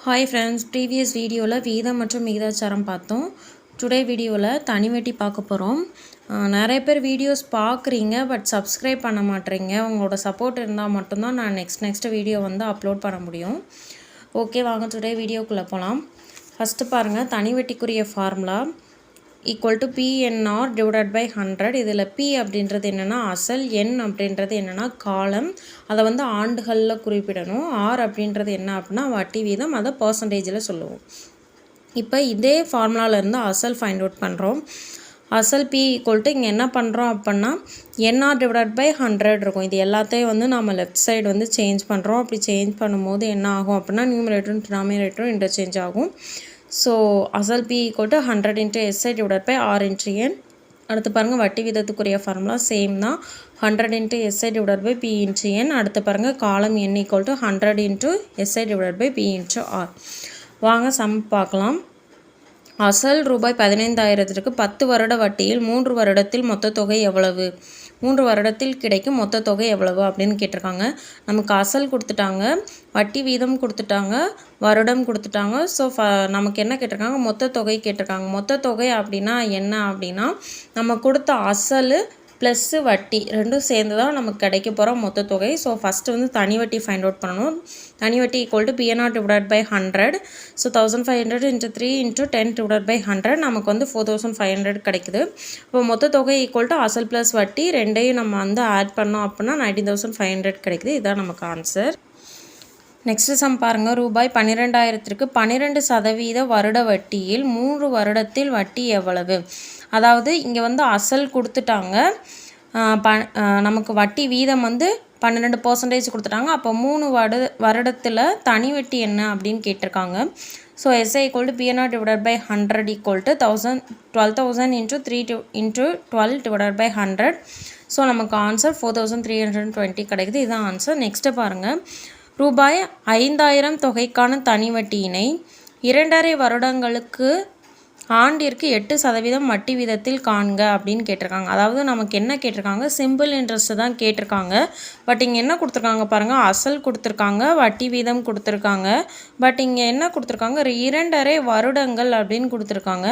Hi friends, previous வீடியோவில் வீதம் மற்றும் விகிதாச்சாரம் பார்த்தோம். டுடே வீடியோவில் தனி வட்டி பார்க்க போகிறோம். நிறைய பேர் வீடியோஸ் பார்க்குறீங்க பட் சப்ஸ்கிரைப் பண்ண மாட்டேறீங்க. உங்களோட சப்போர்ட் இருந்தால் மட்டும்தான் நான் நெக்ஸ்ட் வீடியோ வந்து அப்லோட் பண்ண முடியும். ஓகே, வாங்க டுடே வீடியோக்குள்ளே போகலாம். ஃபஸ்ட்டு பாருங்கள், தனி வட்டிக்குரிய formula equal to PNR divided by 100. இதில் பி அப்படின்றது என்னென்னா அசல், என் அப்படின்றது என்னென்னா காலம், அதை வந்து ஆண்டுகளில் குறிப்பிடணும். ஆர் அப்படின்றது என்ன அப்படின்னா வட்டி வீதம், அதை பர்சன்டேஜில் சொல்லுவோம். இப்போ இதே ஃபார்முலாவிலேருந்து அசல் ஃபைண்ட் அவுட் பண்ணுறோம். அசல் பி ஈக்குவல் டு இங்கே என்ன பண்ணுறோம் அப்படின்னா என்ஆர் டிவைடட் பை 100 இருக்கும். இது எல்லாத்தையும் வந்து நம்ம லெஃப்ட் சைடு வந்து சேஞ்ச் பண்ணுறோம். அப்படி சேஞ்ச் பண்ணும்போது என்ன ஆகும் அப்படின்னா நியூமரேட்டரும் டினாமினேட்டரும் இன்டர்சேஞ்ச் ஆகும். ஸோ அசல் P equal to 100 into SI divide by R into N. அடுத்து பாருங்கள், வட்டி வீதத்துக்குரிய ஃபார்முலா சேம் தான், 100 into SI divide by P into N. அடுத்து பாருங்கள், காலம் N equal to 100 into SI divide by P into R. வாங்க சம் பார்க்கலாம். அசல் ரூபாய் 15,000க்கு 10 வருட வட்டியில் 3 வருடத்தில் மொத்த தொகை எவ்வளவு? 3 வருடத்தில் கிடைக்கும் மொத்த தொகை எவ்வளவு அப்படின்னு கேட்டிருக்காங்க. நமக்கு அசல் கொடுத்துட்டாங்க, வட்டி வீதம் கொடுத்துட்டாங்க, வருடம் கொடுத்துட்டாங்க. ஸோ நமக்கு என்ன கேட்டிருக்காங்க, மொத்த தொகை கேட்டிருக்காங்க. மொத்த தொகை அப்படின்னா என்ன அப்படின்னா நம்ம கொடுத்த அசல் ப்ளஸ்ஸு வட்டி ரெண்டும் சேர்ந்து தான் நமக்கு கிடைக்க போகிற மொத்த தொகை. ஸோ ஃபஸ்ட்டு வந்து தனி வட்டி ஃபைண்ட் அவுட் பண்ணணும். தனி வட்டி equal to PNR divide by 100. So 1500 into 3 into 10 divide by 100 நமக்கு வந்து 4500 கிடைக்குது. இப்போ மொத்த தொகை ஈக்குவல் டு அசல் ப்ளஸ் வட்டி ரெண்டையும் நம்ம வந்து ஆட் பண்ணோம் அப்படின்னா 19,500 கிடைக்குது. இதுதான் நமக்கு ஆன்சர். நெக்ஸ்ட் சம் பாருங்கள், ரூபாய் 12,000க்கு 12% வருட வட்டியில் 3 வருடத்தில் வட்டி எவ்வளவு? அதாவது இங்கே வந்து அசல் கொடுத்துட்டாங்க, நமக்கு வட்டி வீதம் வந்து 12% கொடுத்துட்டாங்க. அப்போ 3 வருடத்தில் தனி வட்டி என்ன அப்படின்னு கேட்டிருக்காங்க. So SI equal to PNR divide by 100 equal to 12,000 into 3 into 12 divide by 100. So நமக்கு ஆன்சர் 4,320 கிடைக்குது. இதுதான் ஆன்சர். நெக்ஸ்ட்டு பாருங்கள், ரூபாய் 5,000 தொகைக்கான தனி வட்டியினை 2.5 வருடங்களுக்கு ஆண்டிற்கு 8% வட்டி வீதத்தில் காண்க அப்படின்னு கேட்டிருக்காங்க. அதாவது நமக்கு என்ன கேட்டிருக்காங்க, சிம்பிள் இன்ட்ரெஸ்ட் தான் கேட்டிருக்காங்க. பட் இங்கே என்ன கொடுத்துருக்காங்க பாருங்கள், அசல் கொடுத்துருக்காங்க, வட்டி வீதம் கொடுத்துருக்காங்க. பட் இங்கே என்ன கொடுத்துருக்காங்க, 2.5 வருடங்கள் அப்படின்னு கொடுத்துருக்காங்க.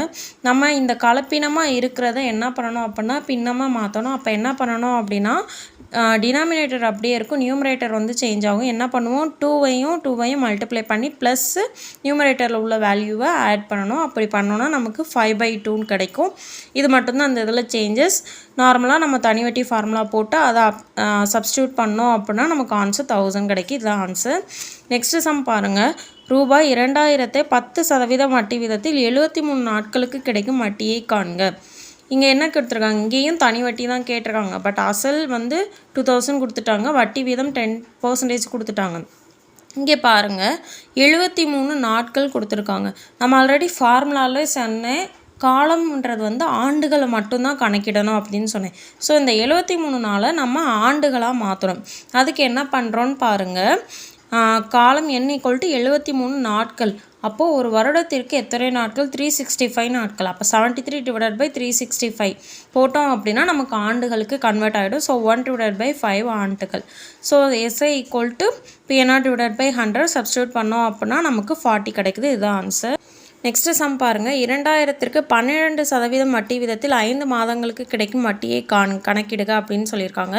நம்ம இந்த கலப்பினமாக இருக்கிறத என்ன பண்ணணும் அப்படின்னா பின்னமாக மாற்றணும். அப்போ என்ன பண்ணணும் அப்படின்னா டினாமினேட்டர் அப்படியே இருக்கும், நியூமரேட்டர் வந்து சேஞ்ச் ஆகும். என்ன பண்ணுவோம், 2வையும் மல்டிப்ளை பண்ணி ப்ளஸ் நியூமரேட்டரில் உள்ள வேல்யூவை ஆட் பண்ணணும். அப்படி பண்ணோன்னா நமக்கு 5/2 கிடைக்கும். இது மட்டும்தான் அந்த இதில் சேஞ்சஸ். நார்மலாக நம்ம தனி வட்டி ஃபார்முலா போட்டு அதை சப்ஸ்டியூட் பண்ணோம் அப்படின்னா நமக்கு ஆன்சர் 1000 கிடைக்கும். இதுதான் ஆன்சர். நெக்ஸ்ட்டு சம் பாருங்கள், ரூபாய் 2,000 10% வட்டி வீதத்தில் 73 நாட்களுக்கு கிடைக்கும் வட்டியை காண்க. இங்கே என்ன கொடுத்துருக்காங்க, இங்கேயும் தனி வட்டி தான் கேட்டிருக்காங்க. பட் அசல் வந்து 2000 கொடுத்துட்டாங்க, வட்டி வீதம் 10% கொடுத்துட்டாங்க. இங்கே பாருங்கள், 73 நாட்கள் கொடுத்துருக்காங்க. நம்ம ஆல்ரெடி ஃபார்முலாவில் சொன்னேன், காலம்ன்றது வந்து ஆண்டுகளை மட்டும்தான் கணக்கிடணும் அப்படின்னு சொன்னேன். ஸோ இந்த 73 நாளை நம்ம ஆண்டுகளாக மாற்றணும். அதுக்கு என்ன பண்ணுறோன்னு பாருங்கள், காலம் எண் ஈக்குவல் டு 73 நாட்கள். அப்போது ஒரு வருடத்திற்கு எத்தனை நாட்கள், 365 நாட்கள். அப்போ 73 டிவைடட் பை 365 போட்டோம் அப்படின்னா நமக்கு ஆண்டுகளுக்கு கன்வெர்ட் ஆகிடும். ஸோ 1 டிவைடட் பை 5 ஆண்டுகள். So SI equal to PNR divided by 100 substitute பண்ணோம் அப்படின்னா நமக்கு 40 கிடைக்குது. இதுதான் ஆன்சர். நெக்ஸ்ட்டு சம் பாருங்கள், 2,000க்கு 12% வட்டி வீதத்தில் 5 மாதங்களுக்கு கிடைக்கும் வட்டியை கணக்கிடுக அப்படின்னு சொல்லியிருக்காங்க.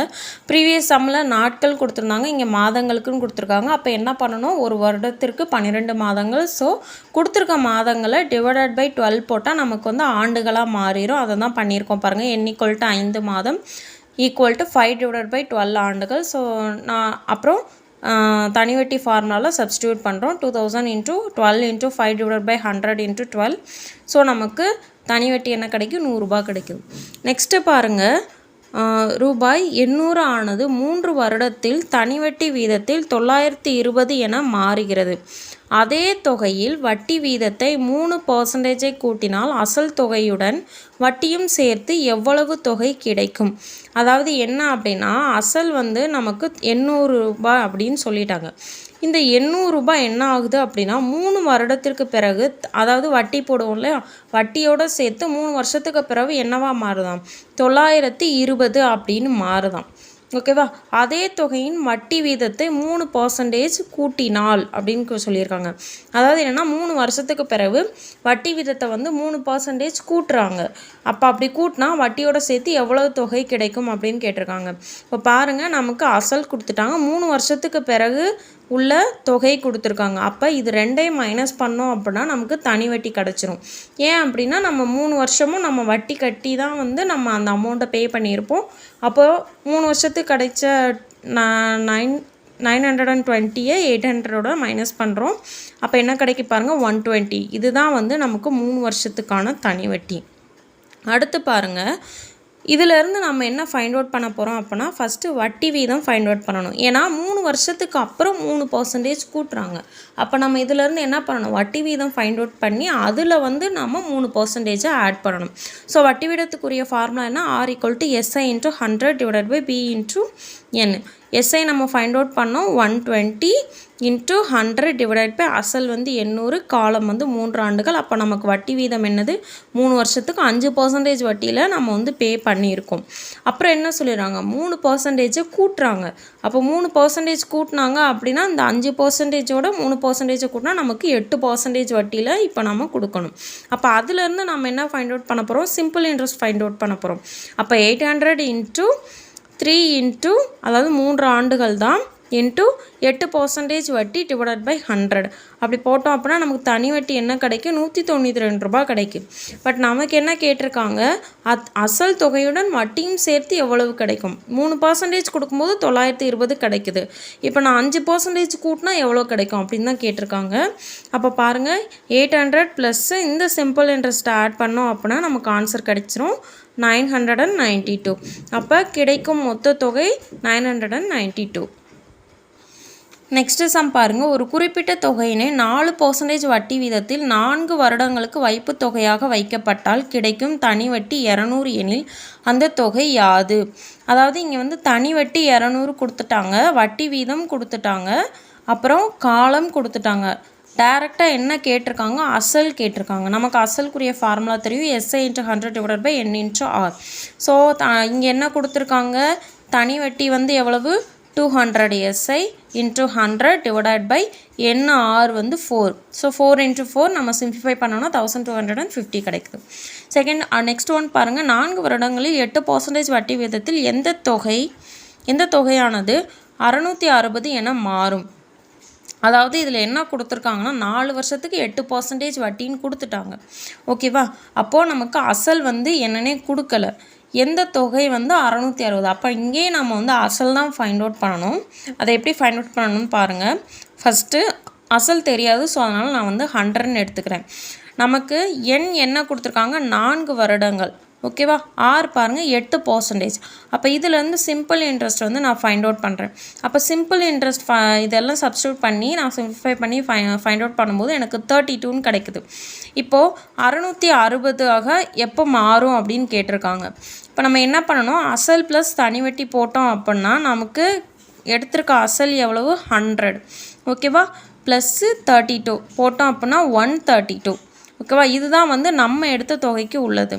ப்ரீவியஸ் சம்மில் நாட்கள் கொடுத்துருந்தாங்க, இங்கே மாதங்களுக்குன்னு கொடுத்துருக்காங்க. அப்போ என்ன பண்ணணும், ஒரு வருடத்திற்கு 12 மாதங்கள். ஸோ கொடுத்துருக்க மாதங்களை டிவைடட் பை 12 போட்டால் நமக்கு வந்து ஆண்டுகளாக மாறிடும். அதை தான் பண்ணியிருக்கோம் பாருங்கள். n ஈக்குவல் டு 5 மாதம் ஈக்குவல் டு 5 டிவைடட் பை 12 ஆண்டுகள். ஸோ அப்புறம் தனி வட்டி ஃபார்முலாவில் சப்ஸ்டியூட் பண்ணுறோம். 2000 into 12 into 5 divide by 100 into 12. So நமக்கு தனி வட்டி என்ன கிடைக்கும், 100 ரூபாய் கிடைக்கும். நெக்ஸ்ட்டு பாருங்கள், ரூபாய் 800 ஆனது 3 வருடத்தில் தனி வட்டி வீதத்தில் 920 என மாறுகிறது. அதே தொகையில் வட்டி வீதத்தை 3% கூட்டினால் அசல் தொகையுடன் வட்டியும் சேர்த்து எவ்வளவு தொகை கிடைக்கும்? அதாவது என்ன அப்படின்னா அசல் வந்து நமக்கு 800 ரூபாய் அப்படின்னு சொல்லிட்டாங்க. இந்த 800 ரூபாய் என்ன ஆகுது அப்படின்னா 3 வருடத்திற்கு பிறகு, அதாவது வட்டி போடுவோம் இல்லையா, வட்டியோடு சேர்த்து 3 வருஷத்துக்கு பிறகு என்னவா மாறுதாம், 920 அப்படின்னு மாறுதாம். ஓகேவா? அதே தொகையின் வட்டி வீதத்தை 3% கூட்டினால் அப்படின்னு சொல்லியிருக்காங்க. அதாவது என்னென்னா 3 வருஷத்துக்கு பிறகு வட்டி வீதத்தை வந்து 3% கூட்டுறாங்க. அப்போ அப்படி கூட்டினா வட்டியோட சேர்த்து எவ்வளவு தொகை கிடைக்கும் அப்படின்னு கேட்டிருக்காங்க. இப்போ பாருங்கள், நமக்கு அசல் கொடுத்துட்டாங்க, 3 வருஷத்துக்கு பிறகு உள்ள தொகை கொடுத்துருக்காங்க. அப்போ இது ரெண்டையும் மைனஸ் பண்ணோம் அப்படின்னா நமக்கு தனி வட்டி கிடச்சிரும். ஏன் அப்படின்னா நம்ம 3 வருஷமும் நம்ம வட்டி கட்டி தான் வந்து நம்ம அந்த அமௌண்ட்டை பே பண்ணியிருப்போம். அப்போது 3 வருஷத்துக்கு கிடைச்ச 920 800 மைனஸ் பண்ணுறோம். அப்போ என்ன கிடைக்கு பாருங்கள், 120. இதுதான் வந்து நமக்கு 3 வருஷத்துக்கான தனி வட்டி. அடுத்து பாருங்கள், இதிலேருந்து நம்ம என்ன ஃபைண்ட் அவுட் பண்ண போகிறோம் அப்படின்னா ஃபஸ்ட்டு வட்டி வீதம் ஃபைண்ட் அவுட் பண்ணணும். ஏன்னா 3 வருஷத்துக்கு அப்புறம் 3% கூட்டுறாங்க. அப்போ நம்ம இதிலேருந்து என்ன பண்ணணும், வட்டி வீதம் ஃபைண்ட் அவுட் பண்ணி அதில் வந்து நம்ம 3% ஆட் பண்ணணும். ஸோ வட்டி வீதத்துக்குரிய ஃபார்முலா என்ன, R = SI × 100 / B × N. SI நம்ம ஃபைண்ட் அவுட் பண்ணோம் 120 × 100 அசல் வந்து 800, காலம் வந்து 3 ஆண்டுகள். அப்போ நமக்கு வட்டி வீதம் என்னது, 3 வருஷத்துக்கு 5% வட்டியில் நம்ம வந்து பே பண்ணியிருக்கோம். அப்புறம் என்ன சொல்லிடுறாங்க, 3% கூட்டுறாங்க. அப்போ 3% கூட்டினாங்க அப்படின்னா அந்த 5%ஓட 3% கூட்டினா நமக்கு 8% வட்டியில் இப்போ நம்ம கொடுக்கணும். அப்போ அதுலேருந்து நம்ம என்ன ஃபைண்ட் அவுட் பண்ண போகிறோம், சிம்பிள் இன்ட்ரெஸ்ட் ஃபைண்ட் அவுட் பண்ண போகிறோம். அப்போ 800 × 3 அதாவது 3 ஆண்டுகள் தான் இன்ட்டு 8% வட்டி / 100 அப்படி போட்டோம் அப்படின்னா நமக்கு தனி வட்டி என்ன கிடைக்கும், 192 ரூபா கிடைக்கும். பட் நமக்கு என்ன கேட்டிருக்காங்க, அசல் தொகையுடன் வட்டியும் சேர்த்து எவ்வளவு கிடைக்கும். 3% கொடுக்கும்போது 920 கிடைக்குது. இப்போ நான் 5% கூட்டினா எவ்வளோ கிடைக்கும் அப்படின்னு தான் கேட்டிருக்காங்க. அப்போ பாருங்கள், 800 ப்ளஸ் இந்த சிம்பிள் இன்ட்ரெஸ்ட்டை ஆட் பண்ணோம் அப்படின்னா நமக்கு ஆன்சர் கிடைச்சிரும் 992. அப்போ கிடைக்கும் மொத்த தொகை 992. நெக்ஸ்ட்டு சம் பாருங்கள், ஒரு குறிப்பிட்ட தொகையினை 4% வட்டி வீதத்தில் 4 வருடங்களுக்கு வைப்பு தொகையாக வைக்கப்பட்டால் கிடைக்கும் தனி வட்டி 200 எனில் அந்த தொகை யாது? அதாவது இங்கே வந்து தனி வட்டி 200 கொடுத்துட்டாங்க, வட்டி வீதம் கொடுத்துட்டாங்க, அப்புறம் காலம் கொடுத்துட்டாங்க. டைரெக்டாக என்ன கேட்டிருக்காங்க, அசல் கேட்டிருக்காங்க. நமக்கு அசலுக்குரிய ஃபார்முலா தெரியும், SI × 100 / N × R. ஸோ இங்கே என்ன கொடுத்துருக்காங்க, தனி வட்டி வந்து எவ்வளவு, 200 SI × 100 / NR வந்து 4. ஸோ 4 × 4 நம்ம சிம்பிளிஃபை பண்ணோன்னா 1250 கிடைக்குது. நெக்ஸ்ட் ஒன் பாருங்கள், 4 வருடங்களில் 8% வட்டி வீதத்தில் எந்த தொகையானது 660 என மாறும். அதாவது இதில் என்ன கொடுத்துருக்காங்கன்னா 4 வருஷத்துக்கு 8% வட்டின்னு கொடுத்துட்டாங்க. ஓகேவா? அப்போது நமக்கு அசல் வந்து என்னன்னே கொடுக்கல, எந்த தொகை வந்து 660. அப்போ இங்கேயே நம்ம வந்து அசல் தான் ஃபைண்ட் அவுட் பண்ணணும். அதை எப்படி ஃபைண்ட் அவுட் பண்ணணும்னு பாருங்கள். ஃபஸ்ட்டு அசல் தெரியாது, ஸோ அதனால் நான் வந்து 100ன்னு எடுத்துக்கிறேன். நமக்கு என்ன கொடுத்துருக்காங்க, 4 வருடங்கள். ஓகேவா? R பாருங்கள் 8%. அப்போ இதிலேருந்து சிம்பிள் இன்ட்ரெஸ்ட் வந்து நான் ஃபைண்ட் அவுட் பண்ணுறேன். அப்போ சிம்பிள் இன்ட்ரெஸ்ட் இதெல்லாம் சப்ஸ்டியூட் பண்ணி நான் சிம்பிளிஃபை பண்ணி ஃபைண்ட் அவுட் பண்ணும்போது எனக்கு 32ன்னு கிடைக்குது. இப்போது 660 எப்போ மாறும் அப்படின்னு கேட்டிருக்காங்க. இப்போ நம்ம என்ன பண்ணணும், அசல் ப்ளஸ் தனி வட்டி போட்டோம் அப்படின்னா நமக்கு எடுத்திருக்க அசல் எவ்வளவு, 100. ஓகேவா? ப்ளஸ்ஸு 32 போட்டோம் அப்படின்னா 132. ஓகேவா? இதுதான் வந்து நம்ம எடுத்த தொகைக்கு உள்ளது.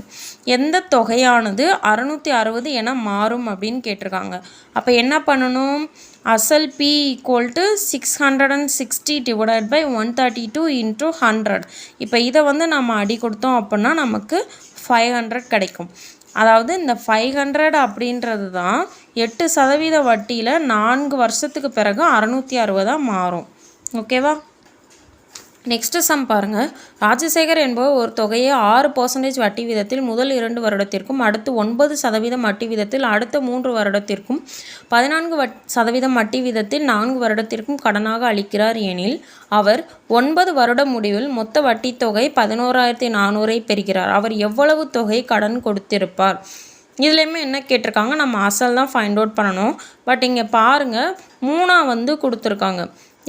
எந்த தொகையானது 660 என மாறும் அப்படின்னு கேட்டிருக்காங்க. அப்போ என்ன பண்ணணும், அசல் P = 660 / 132 × 100. இப்போ இதை வந்து நம்ம அடி கொடுத்தோம் அப்படின்னா நமக்கு 500 கிடைக்கும். அதாவது இந்த 500 அப்படின்றது தான் 8% வட்டியில் 4 வருஷத்துக்கு பிறகு 660 மாறும். ஓகேவா? நெக்ஸ்ட்டு சம் பாருங்கள், ராஜசேகர் என்பவர் ஒரு தொகையை 6% வட்டி வீதத்தில் முதல் 2 வருடத்திற்கும் அடுத்து 9% வட்டி வீதத்தில் அடுத்த 3 வருடத்திற்கும் 14% வட்டி வீதத்தில் 4 வருடத்திற்கும் கடனாக அளிக்கிறார் எனில் அவர் 9 வருட முடிவில் மொத்த வட்டி தொகை 11,400 பெறுகிறார். அவர் எவ்வளவு தொகை கடன் கொடுத்திருப்பார்? இதுலேயுமே என்ன கேட்டிருக்காங்க, நம்ம அசல் தான் ஃபைண்ட் அவுட் பண்ணணும். பட் இங்கே பாருங்கள், 3 வந்து கொடுத்துருக்காங்க.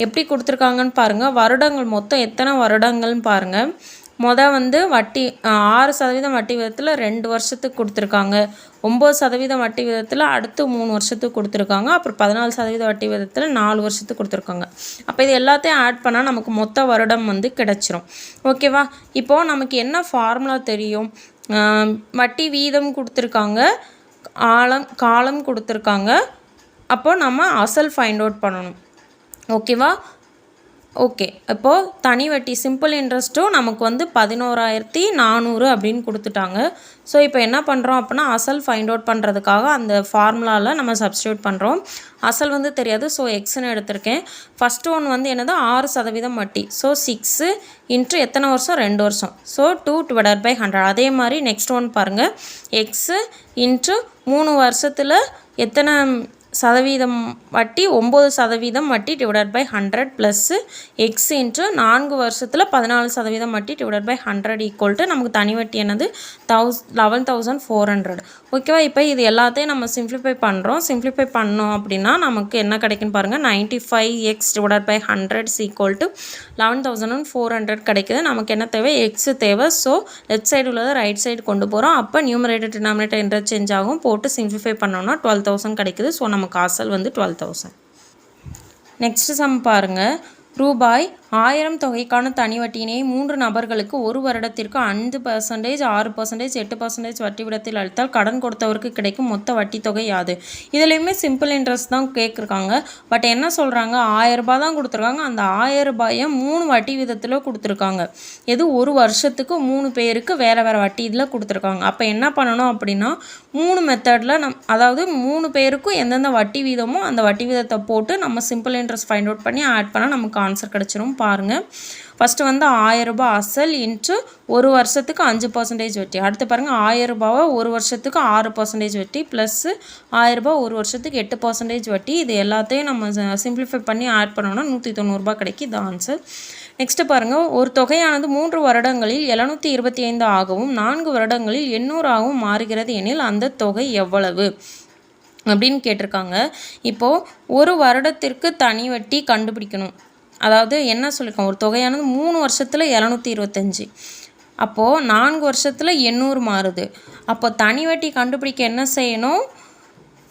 எப்படி கொடுத்துருக்காங்கன்னு பாருங்கள், வருடங்கள் மொத்தம் எத்தனை வருடங்கள்னு பாருங்கள். வந்து வட்டி 6% வட்டி விதத்தில் 2 வருஷத்துக்கு கொடுத்துருக்காங்க, 9% வட்டி விதத்தில் அடுத்து 3 வருஷத்துக்கு கொடுத்துருக்காங்க, அப்புறம் 14% வட்டி விதத்தில் 4 வருஷத்துக்கு கொடுத்துருக்காங்க. அப்போ இது எல்லாத்தையும் ஆட் பண்ணால் நமக்கு மொத்த வருடம் வந்து கிடச்சிரும். ஓகேவா? இப்போது நமக்கு என்ன ஃபார்முலா தெரியும், வட்டி வீதம் கொடுத்துருக்காங்க, காலம் கொடுத்துருக்காங்க, அப்போ நம்ம அசல் ஃபைண்ட் அவுட் பண்ணணும். ஓகேவா? ஓகே, இப்போது தனி வட்டி சிம்பிள் இன்ட்ரெஸ்ட்டும் நமக்கு வந்து 11,400 அப்படின்னு கொடுத்துட்டாங்க. ஸோ இப்போ என்ன பண்ணுறோம் அப்படின்னா அசல் ஃபைண்ட் அவுட் பண்ணுறதுக்காக அந்த ஃபார்முலாவில் நம்ம சப்ஸ்டியூட் பண்ணுறோம். அசல் வந்து தெரியாது, ஸோ எக்ஸ்ன்னு எடுத்திருக்கேன். ஃபஸ்ட்டு ஒன் வந்து என்னது 6% வட்டி. ஸோ 6 இன்ட்டு எத்தனை வருஷம்? 2 வருஷம். ஸோ 2/100. அதே மாதிரி நெக்ஸ்ட் ஒன் பாருங்கள், எக்ஸு இன்ட்டு 3 வருஷத்தில் எத்தனை சதவீதம் வட்டி? 9% வட்டி divided by 100 plus X into 4 வருஷத்தில் 14% வட்டி டிவைடட் பை 100 ஈக்குவல் டு நமக்கு தனி வட்டி என்னது 11,400. ஓகேவா? இப்போ இது எல்லாத்தையும் நம்ம சிம்ப்ளிஃபை பண்ணுறோம். சிம்ப்ளிஃபை பண்ணோம் அப்படின்னா நமக்கு என்ன கிடைக்குன்னு பாருங்கள், 95x divided by 100 equal to 11,400 கிடைக்குது. நமக்கு என்ன தேவை? எக்ஸு தேவை. ஸோ லெஃப்ட் சைடு உள்ளதை ரைட் சைடு கொண்டு போகிறோம். அப்போ நியூமரேட்டர் டினாமினேட்டர் இன்டர்சேஞ்ச் ஆகும். போட்டு சிம்ப்ளிஃபை பண்ணோம்னா 12,000 கிடைக்குது. ஸோ நமக்கு அசல் வந்து 12,000. நெக்ஸ்ட் சம் பாருங்கள், ரூபாய் 1000 தொகைக்கான தனி வட்டியினை 3 நபர்களுக்கு ஒரு வருடத்திற்கு 5%, 6%, 8% வட்டி விடத்தில் அளித்தால் கடன் கொடுத்தவருக்கு கிடைக்கும் மொத்த வட்டி தொகை யாது? இதுலேயுமே சிம்பிள் இன்ட்ரெஸ்ட் தான் கேட்குறாங்க. பட் என்ன சொல்கிறாங்க, 1000 ரூபாய் தான் கொடுத்துருக்காங்க. அந்த 1000 ரூபாயை 3 வட்டி விதத்தில் கொடுத்துருக்காங்க. எது? ஒரு வருஷத்துக்கு 3 பேருக்கு வேறு வேறு வட்டி இதில் கொடுத்துருக்காங்க. அப்போ என்ன பண்ணணும் அப்படின்னா 3 மெத்தடில் அதாவது 3 பேருக்கும் எந்தெந்த வட்டி வீதமோ அந்த வட்டி வீதத்தை போட்டு நம்ம சிம்பிள் இன்ட்ரெஸ்ட் ஃபைண்ட் அவுட் பண்ணி ஆட் பண்ணால் நமக்கு ஆன்சர் கிடச்சிரும். பாருங்கள், ஃபஸ்ட்டு வந்து 1000 ரூபாய் அசல் இன்ட்டு ஒரு வருஷத்துக்கு 5% வட்டி. அடுத்து பாருங்கள், 1000 ரூபாவை ஒரு வருஷத்துக்கு 6% வட்டி ப்ளஸ்ஸு 1000 ரூபாய் ஒரு வருஷத்துக்கு 8% வட்டி. இது எல்லாத்தையும் நம்ம சிம்பிளிஃபை பண்ணி ஆட் பண்ணோன்னா 190 ரூபாய் கிடைக்கும். இது ஆன்சர். நெக்ஸ்ட்டு பாருங்கள், ஒரு தொகையானது 3 வருடங்களில் 725 ஆகவும் 4 வருடங்களில் 800 ஆகவும் மாறுகிறது எனில் அந்த தொகை எவ்வளவு அப்படின்னு கேட்டிருக்காங்க. இப்போது ஒரு வருடத்திற்கு தனி வட்டி கண்டுபிடிக்கணும். அதாவது என்ன சொல்லியிருக்கோம், ஒரு தொகையானது 3 வருஷத்தில் 725, அப்போது 4 வருஷத்தில் 800 மாறுது. அப்போ தனி வட்டி கண்டுபிடிக்க என்ன செய்யணும்?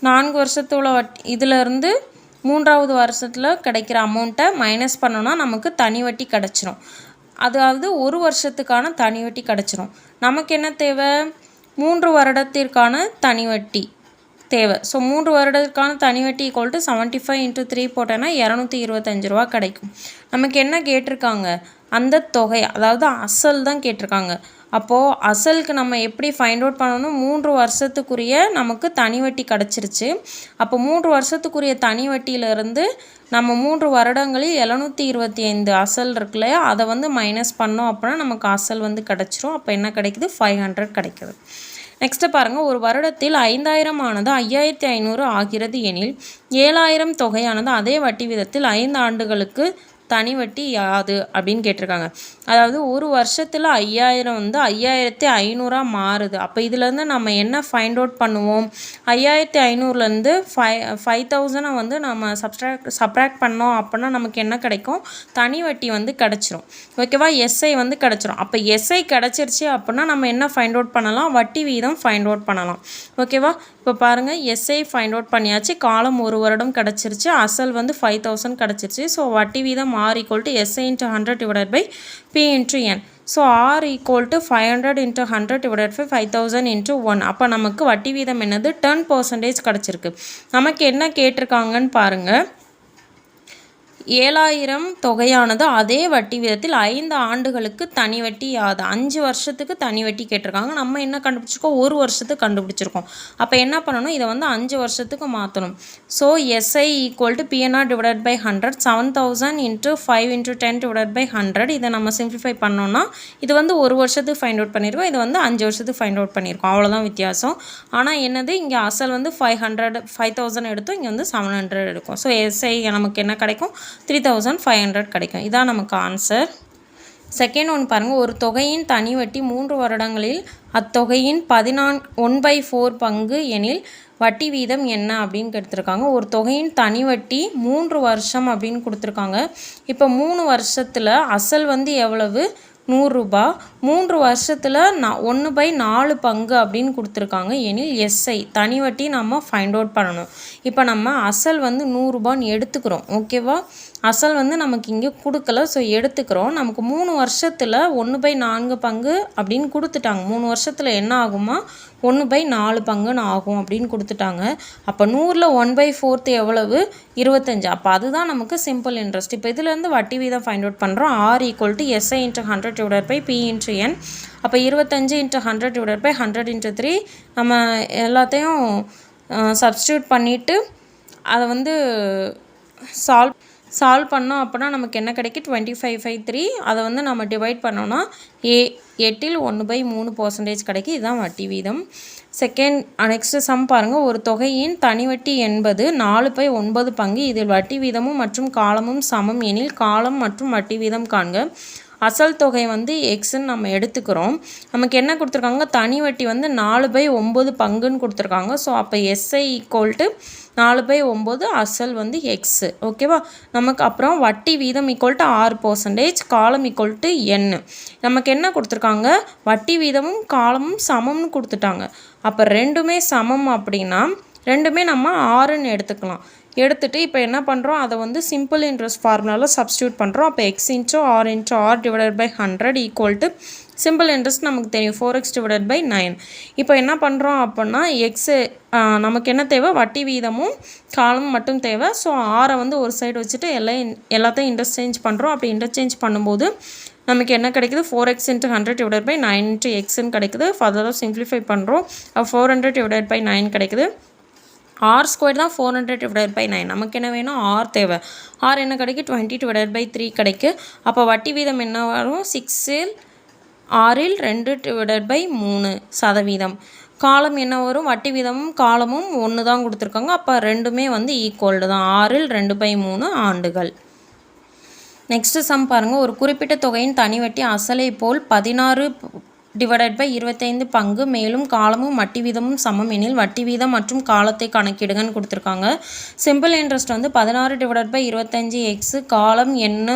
4 வருஷத்தோட வட்டி இதிலேருந்து 3வது வருஷத்தில் கிடைக்கிற அமௌண்ட்டை மைனஸ் பண்ணோன்னா நமக்கு தனி வட்டி கிடச்சிரும். அதாவது ஒரு வருஷத்துக்கான தனி வட்டி கிடச்சிரும். நமக்கு என்ன தேவை? 3 வருடத்திற்கான தனி வட்டி தேவை. ஸோ 3 வருடத்துக்கான தனி வட்டி ஈக்குவல் டு 75 × 3 போட்டோன்னா 225 ரூபா கிடைக்கும். நமக்கு என்ன கேட்டிருக்காங்க? அந்த தொகை, அதாவது அசல் தான் கேட்டிருக்காங்க. அப்போது அசலுக்கு நம்ம எப்படி ஃபைண்ட் அவுட் பண்ணணும்? 3 வருஷத்துக்குரிய நமக்கு தனி வட்டி கிடச்சிருச்சு. அப்போ 3 வருஷத்துக்குரிய தனி வட்டியிலேருந்து நம்ம 3 வருடங்களில் 725 அசல் இருக்கு இல்லையா, அதை வந்து மைனஸ் பண்ணோம் அப்படின்னா நமக்கு அசல் வந்து கிடச்சிரும். அப்போ என்ன கிடைக்குது? 500 கிடைக்குது. நெக்ஸ்ட்டு பாருங்கள், ஒரு வருடத்தில் 5000 ஆனது 5500 ஆகிறது எனில் 7000 தொகையானது அதே வட்டி விதத்தில் 5 ஆண்டுகளுக்கு தனி வட்டி யாது அப்படின்னு கேட்டிருக்காங்க. அதாவது ஒரு வருஷத்தில் 5000 வந்து 5500 மாறுது. அப்போ இதுலேருந்து நம்ம என்ன ஃபைண்ட் அவுட் பண்ணுவோம்? 5500லேருந்து 5000 வந்து நம்ம சப்ட்ராக்ட் பண்ணோம் அப்படின்னா நமக்கு என்ன கிடைக்கும்? தனி வட்டி வந்து கிடச்சிரும். ஓகேவா? எஸ்ஐ வந்து கிடச்சிரும். அப்போ எஸ்ஐ கிடச்சிருச்சு அப்படின்னா நம்ம என்ன ஃபைண்ட் அவுட் பண்ணலாம்? வட்டி வீதம் ஃபைண்ட் அவுட் பண்ணலாம். ஓகேவா? இப்போ பாருங்கள், எஸ்ஐ ஃபைண்ட் அவுட் பண்ணியாச்சு. காலம் ஒரு வருடம் கிடச்சிருச்சு. அசல் வந்து 5000 கிடச்சிருச்சு. ஸோ வட்டி வீதம் R equal to SI into 100 divided by P into N. So R equal to 500 into 100 divided by 5000 into 1. அப்போ நமக்கு வட்டி வீதம் என்னது? 10% கிடச்சிருக்கு. நமக்கு என்ன கேட்டிருக்காங்கன்னு பாருங்கள், 7000 தொகையானது அதே வட்டி விதத்தில் 5 ஆண்டுகளுக்கு தனி வட்டி யாது? 5 வருஷத்துக்கு தனி வட்டி கேட்டிருக்காங்க. நம்ம என்ன கண்டுபிடிச்சிருக்கோம்? ஒரு வருஷத்துக்கு கண்டுபிடிச்சிருக்கோம். அப்போ என்ன பண்ணணும்? இதை வந்து 5 வருஷத்துக்கு மாற்றணும். So SI equal to PNR divided by 100, 7000 into 5 into 10 divided by 100. இதை நம்ம சிம்பிளிஃபை பண்ணோன்னா இது வந்து ஒரு வருஷத்துக்கு ஃபைண்ட் அவுட் பண்ணியிருக்கோம், இது வந்து 5 வருஷத்துக்கு ஃபைண்ட் அவுட் பண்ணியிருக்கோம். அவ்வளோதான் வித்தியாசம். ஆனால் என்னது, இங்கே அசல் வந்து 5000 எடுத்தோம், இங்கே வந்து 700 எடுக்கும். ஸோ SI நமக்கு என்ன கிடைக்கும்? 3500 கிடைக்கும். இதான் நமக்கு ஆன்சர். செகண்ட் ஒன்று பாருங்கள், ஒரு தொகையின் தனி வட்டி 3 வருடங்களில் அத்தொகையின் 1/4 பங்கு எனில் வட்டி வீதம் என்ன அப்படின்னு கொடுத்துருக்காங்க. ஒரு தொகையின் தனி வட்டி 3 வருஷம் அப்படின்னு கொடுத்துருக்காங்க. இப்போ 3 வருஷத்தில் அசல் வந்து எவ்வளவு? 100 ரூபா. 3 வருஷத்தில் 1/4 பங்கு அப்படின்னு கொடுத்துருக்காங்க. எனில் எஸ்ஐ தனி வட்டி நம்ம ஃபைண்ட் அவுட் பண்ணணும். இப்போ நம்ம அசல் வந்து 100 ரூபான்னு எடுத்துக்கிறோம். ஓகேவா? அசல் வந்து நமக்கு இங்கே கொடுக்கல. ஸோ எடுத்துக்கிறோம். நமக்கு 3 வருஷத்தில் 1/4 பங்கு அப்படின்னு கொடுத்துட்டாங்க. 3 வருஷத்தில் என்ன ஆகுமா 1/4 பங்குன்னு ஆகும் அப்படின்னு கொடுத்துட்டாங்க. அப்போ 100ல் 1/4 எவ்வளவு 25. அப்போ அதுதான் நமக்கு சிம்பிள் இன்ட்ரெஸ்ட். இப்போ இதுலேருந்து வட்டி வீதம் ஃபைண்ட் அவுட் பண்ணுறோம். R = SI × 100 / P × N. அப்போ 25 × 100 / 100 × 3 நம்ம எல்லாத்தையும் சப்ஸ்டியூட் பண்ணிவிட்டு அதை வந்து சால்வ் பண்ணோம் அப்படின்னா நமக்கு என்ன கிடைக்கும் 25/3. அதை வந்து நம்ம டிவைட் பண்ணோன்னா 8ல் 1/3% கிடைக்கும். இதுதான் வட்டி வீதம். நெக்ஸ்ட் சம் பாருங்கள். ஒரு தொகையின் தனி வட்டி என்பது 4/9 பங்கு. இதில் வட்டி வீதமும் மற்றும் காலமும் சமம் எனில் காலம் மற்றும் வட்டி வீதம் காண்க. அசல் தொகை வந்து எக்ஸ்ன்னு நம்ம எடுத்துக்கிறோம். நமக்கு என்ன கொடுத்துருக்காங்க தனி வட்டி வந்து 4/9 பங்குன்னு கொடுத்துருக்காங்க. ஸோ அப்போ SI = 4/9 அசல் வந்து எக்ஸு. ஓகேவா. நமக்கு அப்புறம் வட்டி வீதம் = 6%, காலம் = N. நமக்கு என்ன கொடுத்துருக்காங்க வட்டி வீதமும் காலமும் சமம்னு கொடுத்துட்டாங்க. அப்போ ரெண்டுமே சமம் அப்படின்னா ரெண்டுமே நம்ம 6ன்னு எடுத்துக்கலாம். எடுத்துகிட்டு இப்போ என்ன பண்ணுறோம் அதை வந்து சிம்பிள் இன்ட்ரெஸ்ட் ஃபார்முலாவில் சப்ஸ்டியூட் பண்ணுறோம். அப்போ x × R × R / 100 = simple interest நமக்கு தெரியும் 4x / 9. இப்போ என்ன பண்ணுறோம் அப்படின்னா எக்ஸு நமக்கு என்ன தேவை வட்டி வீதமும் காலமும் மட்டும் தேவை. ஸோ ஆரை வந்து ஒரு சைடு வச்சுட்டு எல்லாத்தையும் இன்டர்சேஞ்ச் பண்ணுறோம். அப்படி இன்டர்சேஞ்ச் பண்ணும்போது நமக்கு என்ன கிடைக்குது 4x × 100 / 9 × xன்னு கிடைக்குது. ஃபர்தராக சிம்பிளிஃபை பண்ணுறோம். 400 / 9 கிடைக்குது. R² தான் 400 / 9. நமக்கு என்ன வேணும் R தேவை. R என்ன கிடைக்கும் 20 / 3 கிடைக்கும். அப்போ வட்டி வீதம் என்ன வரும் 6ல் 6ல் 2/3%. காலம் என்ன வரும் வட்டி வீதமும் காலமும் 1 தான் கொடுத்துருக்காங்க. அப்போ ரெண்டுமே வந்து ஈக்குவல்டு தான். 6ல் 2/3 ஆண்டுகள். நெக்ஸ்ட்டு சம் பாருங்கள். ஒரு குறிப்பிட்ட தொகையின் தனி வட்டி அசலை போல் 16/25 பங்கு. மேலும் காலமும் வட்டி வீதமும் சமம் எனில் வட்டி வீதம் மற்றும் காலத்தை கணக்கிடுங்கன்னு கொடுத்துருக்காங்க. சிம்பிள் இன்ட்ரெஸ்ட் வந்து 16/25 எக்ஸு. காலம் என்ன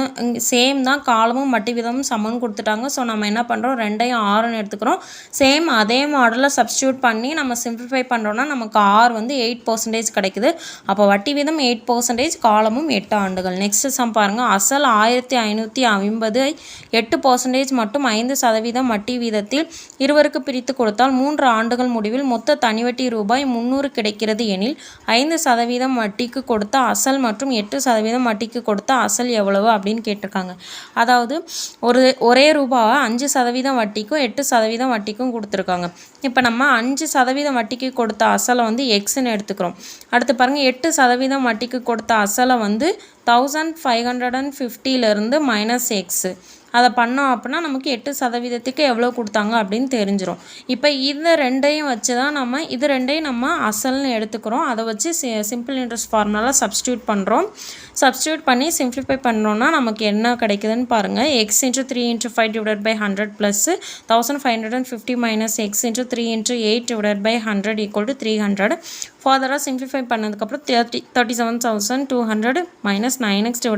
சேம் தான். காலமும் வட்டி வீதமும் சமம்னு கொடுத்துட்டாங்க. ஸோ நம்ம என்ன பண்ணுறோம் 2ஐயும் 6ன்னு எடுத்துக்கிறோம். சேம் அதே மாடலில் சப்ஸ்டியூட் பண்ணி நம்ம சிம்பிளிஃபை பண்ணுறோன்னா நமக்கு R வந்து 8% கிடைக்குது. அப்போ வட்டி வீதம் 8%, காலமும் 8 ஆண்டுகள். நெக்ஸ்ட் சம் பாருங்கள். அசல் 1550 8% மற்றும் 5% வட்டி வீதம் இருவருக்கு பிரித்து கொடுத்தால் 3 ஆண்டுகள் முடிவில் மொத்த தனிவட்டி ரூபாய் 300 கிடைக்கிறது எனில் 5% வட்டிக்கு கொடுத்த அசல் மற்றும் 8% வட்டிக்கு கொடுத்த அசல் எவ்வளவு அப்படின்னு கேட்டிருக்காங்க. அதாவது ஒரே ரூபாவை 5% வட்டிக்கும் 8% வட்டிக்கும் கொடுத்துருக்காங்க. இப்போ நம்ம 5% வட்டிக்கு கொடுத்த அசலை வந்து எக்ஸ்ன்னு எடுத்துக்கிறோம். அடுத்து பாருங்கள் 8% வட்டிக்கு கொடுத்த அசலை வந்து 1550 மைனஸ் எக்ஸு. அதை பண்ணோம் அப்படின்னா நமக்கு 8%க்கு எவ்வளோ கொடுத்தாங்க அப்படின்னு தெரிஞ்சிடும். இப்போ இந்த ரெண்டையும் வச்சு தான் நம்ம அசல்னு எடுத்துக்கிறோம். அதை வச்சு சிம்பிள் இன்ட்ரெஸ்ட் ஃபார்முலாவில் சப்ஸ்டியூட் பண்ணுறோம். சப்ஸ்டியூட் பண்ணி சிம்பிளிஃபை பண்ணுறோன்னா நமக்கு என்ன கிடைக்குதுன்னு பாருங்கள். x × 3 × 5 / 100 + 1550 minus x × 3 × 8 / 100 = 300. ஃபர்தராக சிம்பிளிஃபை பண்ணதுக்கப்புறம் 37,200 மைனஸ் 9x /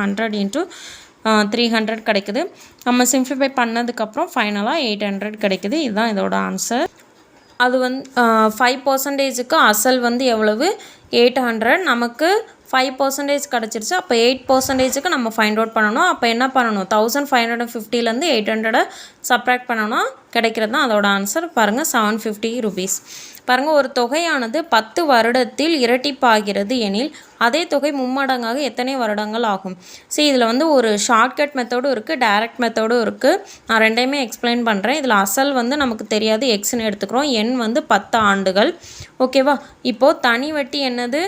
100 × 300 கிடைக்குது. நம்ம சிம்பிளிஃபை பண்ணதுக்கப்புறம் ஃபைனலாக 800 கிடைக்குது. இதுதான் இதோட ஆன்சர். அது வந்து 5%க்கு அசல் வந்து எவ்வளவு 800. நமக்கு 5% கிடச்சிருச்சு. அப்போ 8%க்கு நம்ம ஃபைண்ட் அவுட் பண்ணணும். அப்போ என்ன பண்ணணும் 1550லேருந்து 800 சப்ராக்ட் பண்ணணும். கிடைக்கிறது தான் அதோட ஆன்சர். பாருங்கள் 750 rupees. பாருங்கள் ஒரு தொகையானது 10 வருடத்தில் இரட்டிப்பாகிறது எனில் அதே தொகை மும்மடங்காக எத்தனை வருடங்கள் ஆகும்? இதில் வந்து ஒரு ஷார்ட்கட் மெத்தடும் இருக்குது, டைரக்ட் மெத்தடும் இருக்குது. நான் ரெண்டையுமே எக்ஸ்பிளைன் பண்ணுறேன். இதில் அசல் வந்து நமக்கு தெரியாது எக்ஸ்ன்னு எடுத்துக்கிறோம். எண் வந்து 10 ஆண்டுகள். ஓகேவா. இப்போது தனி வட்டி என்னது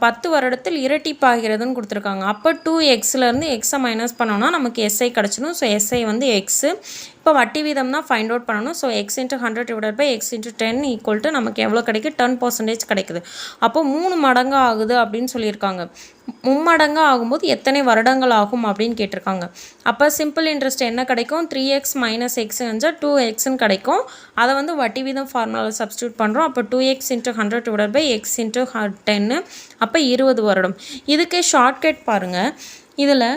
10 வருடத்தில் இரட்டிப்பாகிறதுன்னு கொடுத்துருக்காங்க. அப்போ 2xலேருந்து எக்ஸை மைனஸ் பண்ணோன்னா நமக்கு SI கிடச்சிடும். ஸோ SI வந்து எக்ஸு. இப்போ வட்டி வீதம் தான் ஃபைண்ட் அவுட் பண்ணணும். ஸோ x × 100 / x × 10 = நமக்கு எவ்வளோ கிடைக்கும் 10% கிடைக்குது. அப்போது 3 மடங்கு ஆகுது அப்படின்னு சொல்லியிருக்காங்க. மும்மடங்கு ஆகும்போது எத்தனை வருடங்கள் ஆகும் அப்படின்னு கேட்டிருக்காங்க. அப்போ சிம்பிள் இன்ட்ரெஸ்ட் என்ன கிடைக்கும் 3x - x × 2xன்னு கிடைக்கும். அதை வந்து வட்டி வீதம் ஃபார்முலாவில் சப்ஸ்டியூட் பண்ணுறோம். அப்போ 2x × 100 / x × 10 அப்போ 20 வருடம். இதுக்கே ஷார்ட்கட் பாருங்கள். இதில்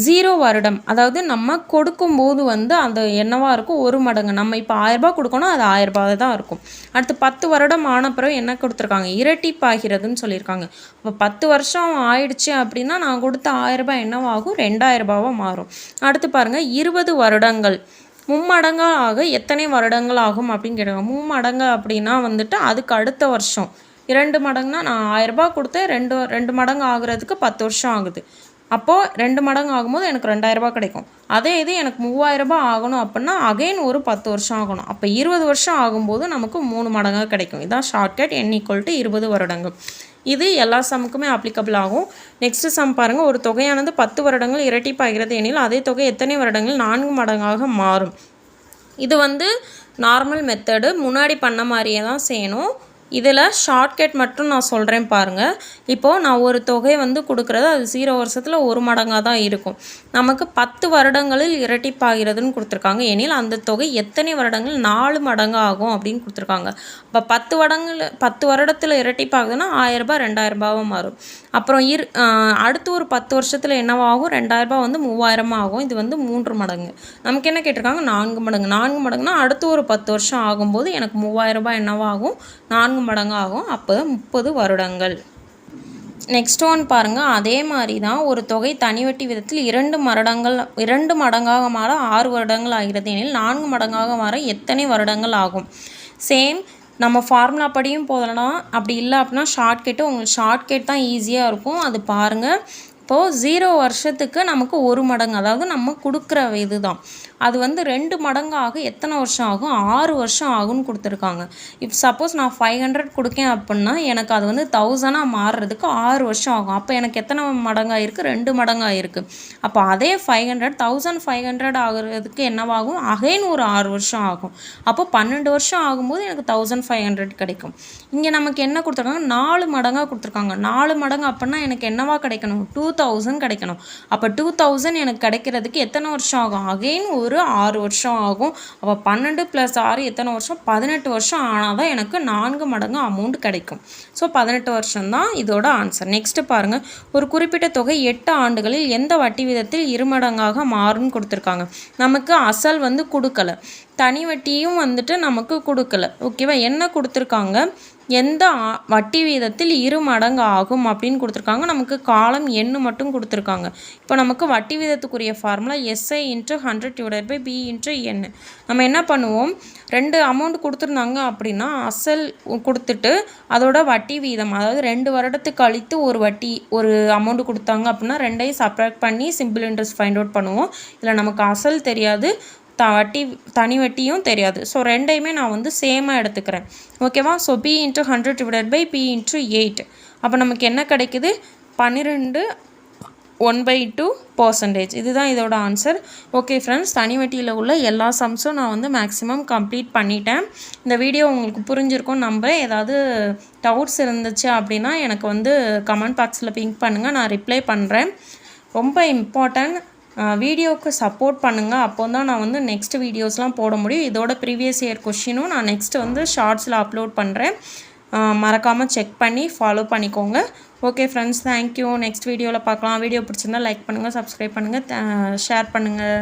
0 வருடம் அதாவது நம்ம கொடுக்கும்போது வந்து அது என்னவா இருக்கும் 1 மடங்கு. நம்ம இப்போ 1000 ரூபாய் கொடுக்கணும், அது 1000 ரூபாய் தான் இருக்கும். அடுத்து 10 வருடம் ஆன பிறகு என்ன கொடுத்துருக்காங்க, இரட்டிப்பாகிறதுன்னு சொல்லியிருக்காங்க. இப்போ 10 வருஷம் ஆயிடுச்சு அப்படின்னா நான் கொடுத்த 1000 ரூபாய் என்னவாகும், 2000 ரூபாவா மாறும். அடுத்து பாருங்கள் 20 வருடங்கள் மும்மடங்காக எத்தனை வருடங்கள் ஆகும் அப்படின்னு கேட்டாங்க. மும்மடங்கு அப்படின்னா வந்துட்டு அதுக்கு அடுத்த வருஷம் 2 மடங்குனா நான் 1000 ரூபாய் கொடுத்தேன், 2 மடங்கு ஆகுறதுக்கு 10 வருஷம் ஆகுது. அப்போது 2 மடங்கு ஆகும்போது எனக்கு 2000 ரூபாய் கிடைக்கும். அதே இது எனக்கு 3000 ரூபாய் ஆகணும் அப்படின்னா அகைன் ஒரு 10 வருஷம் ஆகணும். அப்போ 20 வருஷம் ஆகும்போது நமக்கு 3 மடங்காக கிடைக்கும். இதான் ஷார்ட்கட் n = 20 வருடங்கள். இது எல்லா சம்முக்குமே அப்ளிகபிள் ஆகும். நெக்ஸ்ட் சம் பாருங்கள். ஒரு தொகையானது 10 வருடங்கள் இரட்டிப்பாகிறது எனில் அதே தொகை எத்தனை வருடங்கள் 4 மடங்காக மாறும். இது வந்து நார்மல் மெத்தடு, முன்னாடி பண்ண மாதிரியே தான் செய்யணும். இதில் ஷார்ட்கட் மட்டும் நான் சொல்கிறேன் பாருங்கள். இப்போது நான் ஒரு தொகை வந்து கொடுக்குறது அது 0 வருஷத்தில் 1 மடங்காக தான் இருக்கும். நமக்கு 10 வருடங்களில் இரட்டிப்பாகிறதுன்னு கொடுத்துருக்காங்க. எனில் அந்த தொகை எத்தனை வருடங்கள் 4 மடங்கு ஆகும் அப்படின்னு கொடுத்துருக்காங்க. இப்போ 10 வருடத்தில் இரட்டிப்பாகுதுன்னா 1000 ரூபாய் 2000 ரூபாவாக மாறும். அப்புறம் அடுத்து ஒரு 10 வருஷத்தில் என்னவாகும், 2000 ரூபாய் வந்து 3000 ஆகும். இது வந்து 3 மடங்கு. நமக்கு என்ன கேட்டிருக்காங்க, 4 மடங்கு. 4 மடங்குனா அடுத்து ஒரு 10 வருஷம் ஆகும்போது எனக்கு 3000 ரூபாய் என்னவாகும், 4 மடங்கு ஆகும். அப்போ 30 வருடங்கள். நெக்ஸ்ட் ஒன் பாருங்கள். அதே மாதிரி தான் ஒரு தொகை தனிவட்டி விதத்தில் 2 மடங்காக மாற 6 வருடங்கள் ஆகிறது எனில் 4 மடங்காக மாற எத்தனை வருடங்கள் ஆகும். சேம் நம்ம ஃபார்முலா படியும் போதலாம். அப்படி இல்லை அப்படின்னா ஷார்ட்கட்டு, உங்களுக்கு ஷார்ட்கட் தான் ஈஸியாக இருக்கும். அது பாருங்கள். இப்போது 0 வருஷத்துக்கு நமக்கு 1 மடங்கு, அதாவது நம்ம கொடுக்குற இது தான். அது வந்து 2 மடங்காக எத்தனை வருஷம் ஆகும், 6 வருஷம் ஆகும்னு கொடுத்துருக்காங்க. இப்போ சப்போஸ் நான் 500 கொடுக்கேன் அப்படின்னா எனக்கு அது வந்து 1000 மாறுறதுக்கு 6 வருஷம் ஆகும். அப்போ எனக்கு எத்தனை மடங்காக இருக்குது, 2 மடங்காக இருக்குது. அப்போ அதே 1500 ஆகுறதுக்கு என்னவாகும், அகைன் ஒரு 6 வருஷம் ஆகும். அப்போ 12 வருஷம் ஆகும்போது எனக்கு 1500 கிடைக்கும். இங்கே நமக்கு என்ன கொடுத்துருக்காங்க, 4 மடங்காக கொடுத்துருக்காங்க. 4 மடங்கு அப்படின்னா எனக்கு என்னவா கிடைக்கணும், 2000 கிடைக்கணும். அப்போ 2000 எனக்கு கிடைக்கிறதுக்கு எத்தனை வருஷம் ஆகும், அகைன் ஒரு 6 வருஷம் ஆகும். அப்போ 12 + 6 எத்தனை வருஷம், 18 வருஷம் ஆனால் தான் எனக்கு 4 மடங்கு அமௌண்ட் கிடைக்கும். ஸோ 18 வருஷம் தான் இதோட ஆன்சர். நெக்ஸ்ட் பாருங்கள். ஒரு குறிப்பிட்ட தொகை 8 ஆண்டுகளில் எந்த வட்டி விதத்தில் 2 மடங்காக மாறும்னு கொடுத்துருக்காங்க. நமக்கு அசல் வந்து கொடுக்கல, தனி வட்டியும் வந்துட்டு நமக்கு கொடுக்கல. ஓகேவா, என்ன கொடுத்துருக்காங்க, எந்த வட்டி வீதத்தில் 2 மடங்கு ஆகும் அப்படின்னு கொடுத்துருக்காங்க. நமக்கு காலம் எண்ணு மட்டும் கொடுத்துருக்காங்க. இப்போ நமக்கு வட்டி வீதத்துக்குரிய ஃபார்முலா SI × 100 / B × n. நம்ம என்ன பண்ணுவோம், 2 அமௌண்ட் கொடுத்துருந்தாங்க அப்படின்னா அசல் கொடுத்துட்டு அதோட வட்டி வீதம், அதாவது 2 வருடத்துக்கு கழித்து ஒரு அமௌண்ட் கொடுத்தாங்க அப்படின்னா 2ஐயும் சப்ராக்ட் பண்ணி சிம்பிள் இன்ட்ரெஸ்ட் ஃபைண்ட் அவுட் பண்ணுவோம். இதில் நமக்கு அசல் தெரியாது, தனி வட்டியும் தெரியாது. ஸோ 2ஐயுமே நான் வந்து சேமாக எடுத்துக்கிறேன். ஓகேவா. So B × 100 / P × 8. அப்போ நமக்கு என்ன கிடைக்குது, 12 1/2%. இதுதான் இதோட ஆன்சர். ஓகே ஃப்ரெண்ட்ஸ், தனி வட்டியில் உள்ள எல்லா சம்ஸும் நான் வந்து மேக்ஸிமம் கம்ப்ளீட் பண்ணிட்டேன். இந்த வீடியோ உங்களுக்கு புரிஞ்சிருக்கும் நம்புகிறேன். ஏதாவது டவுட்ஸ் இருந்துச்சு அப்படின்னா எனக்கு வந்து கமெண்ட் பாக்ஸில் பிங்க் பண்ணுங்கள், நான் ரிப்ளை பண்ணுறேன். ரொம்ப இம்பார்ட்டன்ட், வீடியோவுக்கு சப்போர்ட் பண்ணுங்கள். அப்போ தான் நான் வந்து நெக்ஸ்ட் வீடியோஸ்லாம் போட முடியும். இதோட ப்ரீவியஸ் இயர் கொஷினும் நான் நெக்ஸ்ட் வந்து ஷார்ட்ஸில் அப்லோட் பண்ணுறேன். மறக்காமல் செக் பண்ணி ஃபாலோ பண்ணிக்கோங்க. Okay friends, thank you. நெக்ஸ்ட் வீடியோவில் பார்க்கலாம். வீடியோ பிடிச்சிருந்தா லைக் பண்ணுங்கள், சப்ஸ்கிரைப் பண்ணுங்கள், ஷேர் பண்ணுங்கள்.